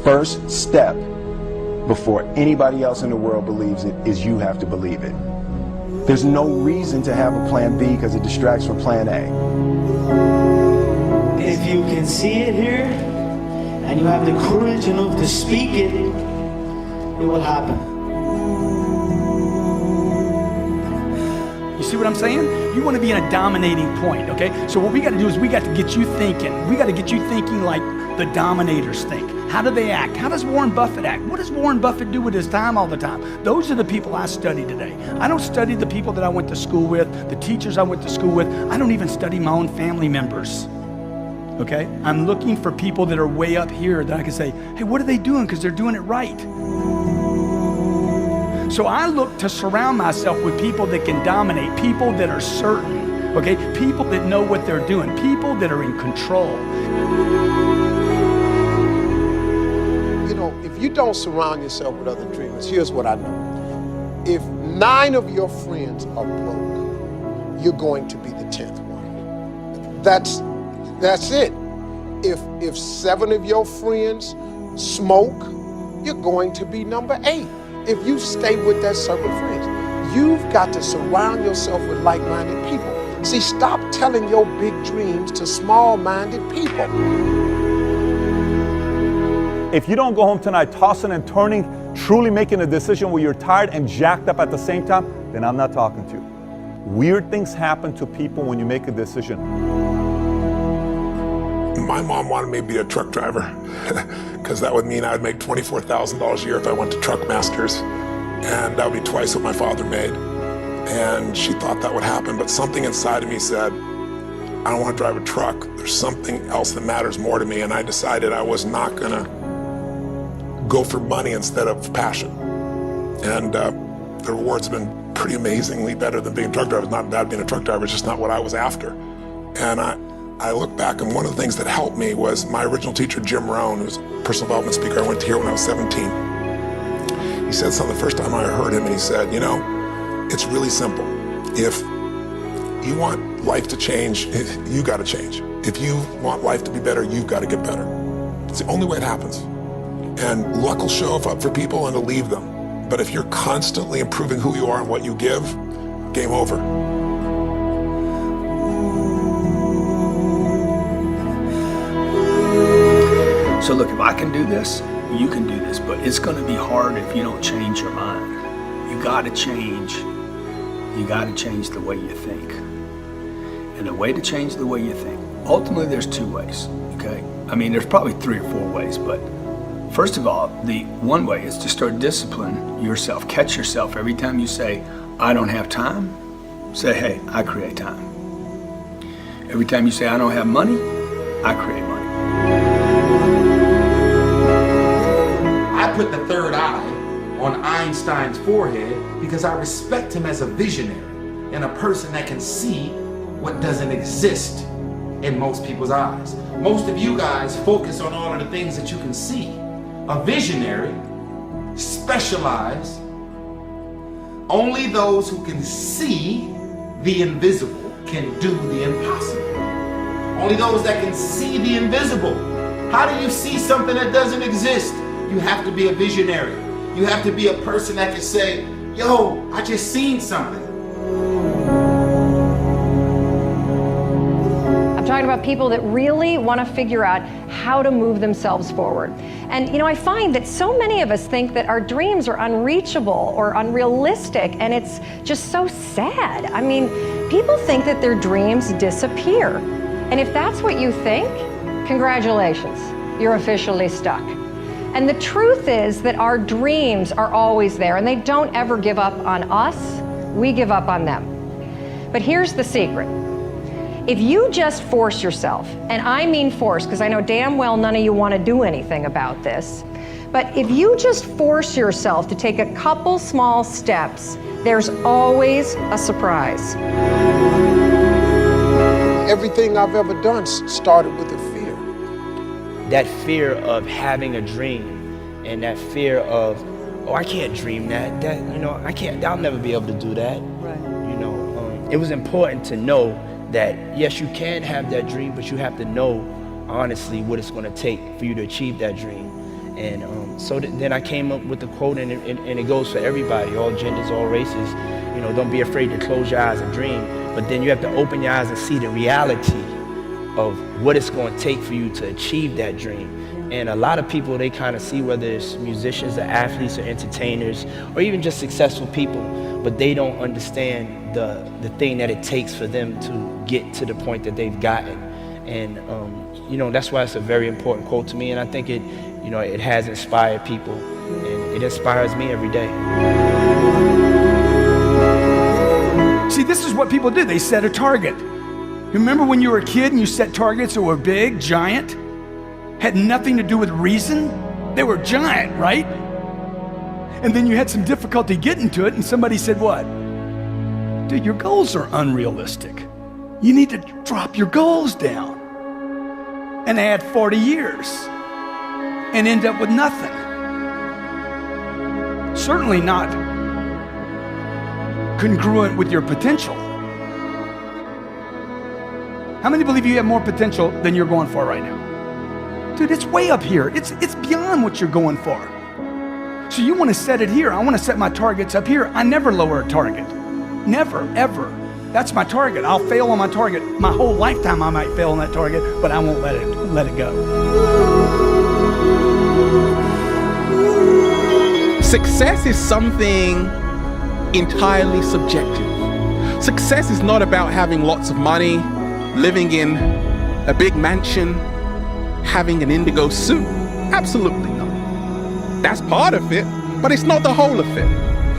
first step before anybody else in the world believes it is you have to believe it. There's no reason to have a plan B because it distracts from plan A. If you can see it here, and you have the courage enough to speak it, it will happen. You see what I'm saying? You want to be in a dominating point, okay? So what we got to do is we got to get you thinking. We got to get you thinking like the dominators think. How do they act? How does Warren Buffett act? What does Warren Buffett do with his time all the time? Those are the people I study today. I don't study the people that I went to school with, the teachers I went to school with. I don't even study my own family members, okay? I'm looking for people that are way up here that I can say, hey, what are they doing? Because they're doing it right. So I look to surround myself with people that can dominate, people that are certain, okay? People that know what they're doing, people that are in control. You know, if you don't surround yourself with other dreamers, here's what I know. If 9 of your friends are broke, you're going to be the 10th one. That's it. If 7 of your friends smoke, you're going to be number 8. If you stay with that circle of friends, you've got to surround yourself with like-minded people. See, stop telling your big dreams to small-minded people. If you don't go home tonight tossing and turning, truly making a decision where you're tired and jacked up at the same time, then I'm not talking to you. Weird things happen to people when you make a decision. My mom wanted me to be a truck driver because that would mean I would make $24,000 a year if I went to Truck Masters, and that would be twice what my father made. And she thought that would happen, but something inside of me said, I don't want to drive a truck. There's something else that matters more to me, and I decided I was not gonna go for money instead of passion. And the rewards have been pretty amazingly better than being a truck driver. It's not bad being a truck driver, it's just not what I was after. And I look back, and one of the things that helped me was my original teacher, Jim ROHN, who's a personal development speaker. I went to hear when I was 17. He said something the first time I heard him, and he said, you know, it's really simple. If you want life to change, you got to change. If you want life to be better, you've got to get better. It's the only way it happens. And luck will show up for people and to leave them. But if you're constantly improving who you are and what you give, game over. So look, if I can do this, you can do this, but it's gonna be hard if you don't change your mind. You gotta change the way you think. And the way to change the way you think, ultimately there's 2 ways, okay? I mean, there's probably 3 or 4 ways, but first of all, the one way is to start disciplining yourself. Catch yourself every time you say, I don't have time, say, hey, I create time. Every time you say, I don't have money, I create money. I put the third eye on Einstein's forehead because I respect him as a visionary and a person that can see what doesn't exist in most people's eyes. Most of you guys focus on all of the things that you can see. A visionary specializes. Only those who can see the invisible can do the impossible. Only those that can see the invisible. How do you see something that doesn't exist? You have to be a visionary. You have to be a person that can say, yo, I just seen something. I'm talking about people that really want to figure out how to move themselves forward. And you know, I find that so many of us think that our dreams are unreachable or unrealistic, and it's just so sad. I mean, people think that their dreams disappear. And if that's what you think, congratulations, you're officially stuck. And the truth is that our dreams are always there, and they don't ever give up on us, we give up on them. But here's the secret. If you just force yourself, and I mean force, because I know damn well none of you want to do anything about this, but if you just force yourself to take a couple small steps, there's always a surprise. Everything I've ever done started with a fear. That fear of having a dream, and that fear of, oh, I can't dream that, you know, I'll never be able to do that. Right. You know, it was important to know that, yes, you can have that dream, but you have to know, honestly, what it's gonna take for you to achieve that dream. And so then I came up with the quote, and it goes for everybody, all genders, all races. You know, don't be afraid to close your eyes and dream, but then you have to open your eyes and see the reality of what it's going to take for you to achieve that dream. And a lot of people, they kind of see, whether it's musicians or athletes or entertainers or even just successful people, but they don't understand the thing that it takes for them to get to the point that they've gotten. And you know, that's why it's a very important quote to me, and I think it, you know, it has inspired people, and it inspires me every day. See, this is what people do. They set a target. Remember when you were a kid and you set targets that were big, giant, had nothing to do with reason? They were giant, right? And then you had some difficulty getting to it, and somebody said what? Dude, your goals are unrealistic. You need to drop your goals down and add 40 years and end up with nothing. Certainly not congruent with your potential. How many believe you have more potential than you're going for right now? Dude, it's way up here. It's beyond what you're going for. So you want to set it here. I want to set my targets up here. I never lower a target. Never, ever. That's my target. I'll fail on my target. My whole lifetime I might fail on that target, but I won't let it go. Success is something entirely subjective. Success is not about having lots of money, living in a big mansion, having an indigo suit. Absolutely not. That's part of it, but it's not the whole of it.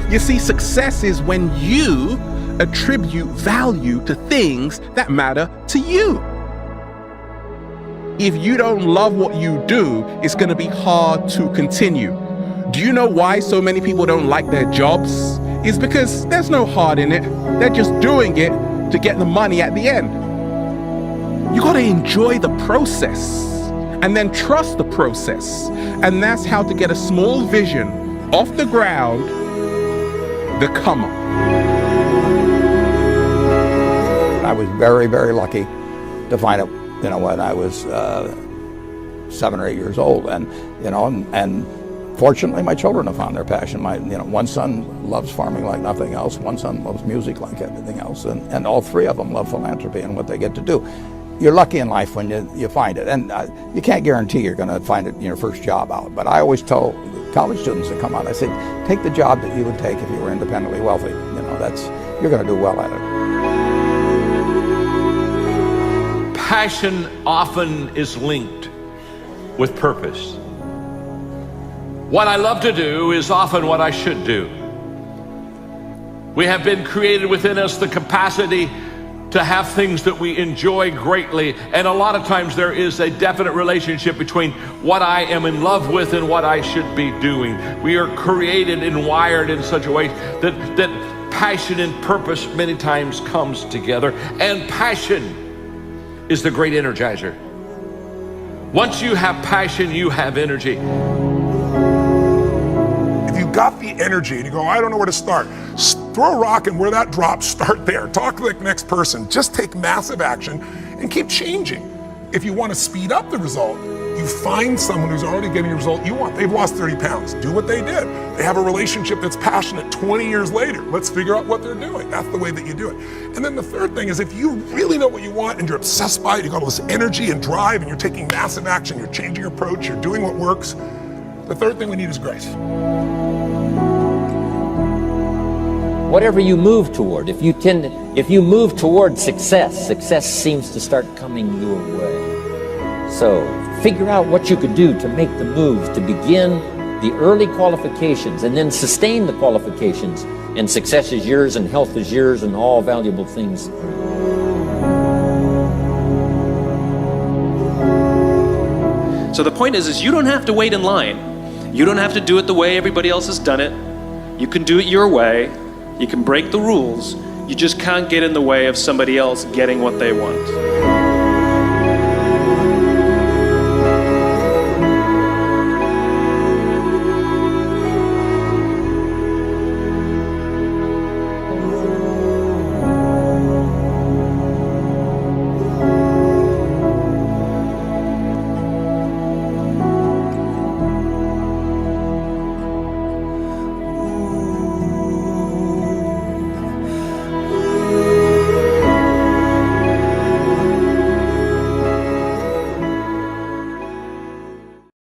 You see, success is when you attribute value to things that matter to you. If you don't love what you do, it's going to be hard to continue. Do you know why so many people don't like their jobs? It's because there's no heart in it. They're just doing it to get the money at the end. You got to enjoy the process and then trust the process. And that's how to get a small vision off the ground, the come up. I was very, very lucky to find it, you know, when I was 7 or 8 years old, and you know, and fortunately, my children have found their passion. One son loves farming like nothing else. One son loves music like everything else, and all three of them love philanthropy and what they get to do. You're lucky in life when you find it, and you can't guarantee you're going to find it in your first job out. But I always tell college students that come out, I say, take the job that you would take if you were independently wealthy. You know, you're going to do well at it. Passion often is linked with purpose. What I love to do is often what I should do. We have been created within us the capacity to have things that we enjoy greatly, and a lot of times there is a definite relationship between what I am in love with and what I should be doing. We are created and wired in such a way that passion and purpose many times comes together, and passion is the great energizer. Once you have passion, you have energy. If you got the energy and you go, I don't know where to start, throw a rock, and where that drops, start there. Talk to the next person. Just take massive action and keep changing. If you want to speed up the result, you find someone who's already getting the result you want. They've lost 30 pounds. Do what they did. They have a relationship that's passionate 20 years later. Let's figure out what they're doing. That's the way that you do it. And then the third thing is, if you really know what you want and you're obsessed by it, you got all this energy and drive, and you're taking massive action, you're changing your approach, you're doing what works, the third thing we need is grace. Whatever you move toward, if you move toward success seems to start coming your way. So figure out what you could do to make the move, to begin the early qualifications and then sustain the qualifications, and success is yours and health is yours and all valuable things. So the point is you don't have to wait in line. You don't have to do it the way everybody else has done it. You can do it your way. You can break the rules. You just can't get in the way of somebody else getting what they want.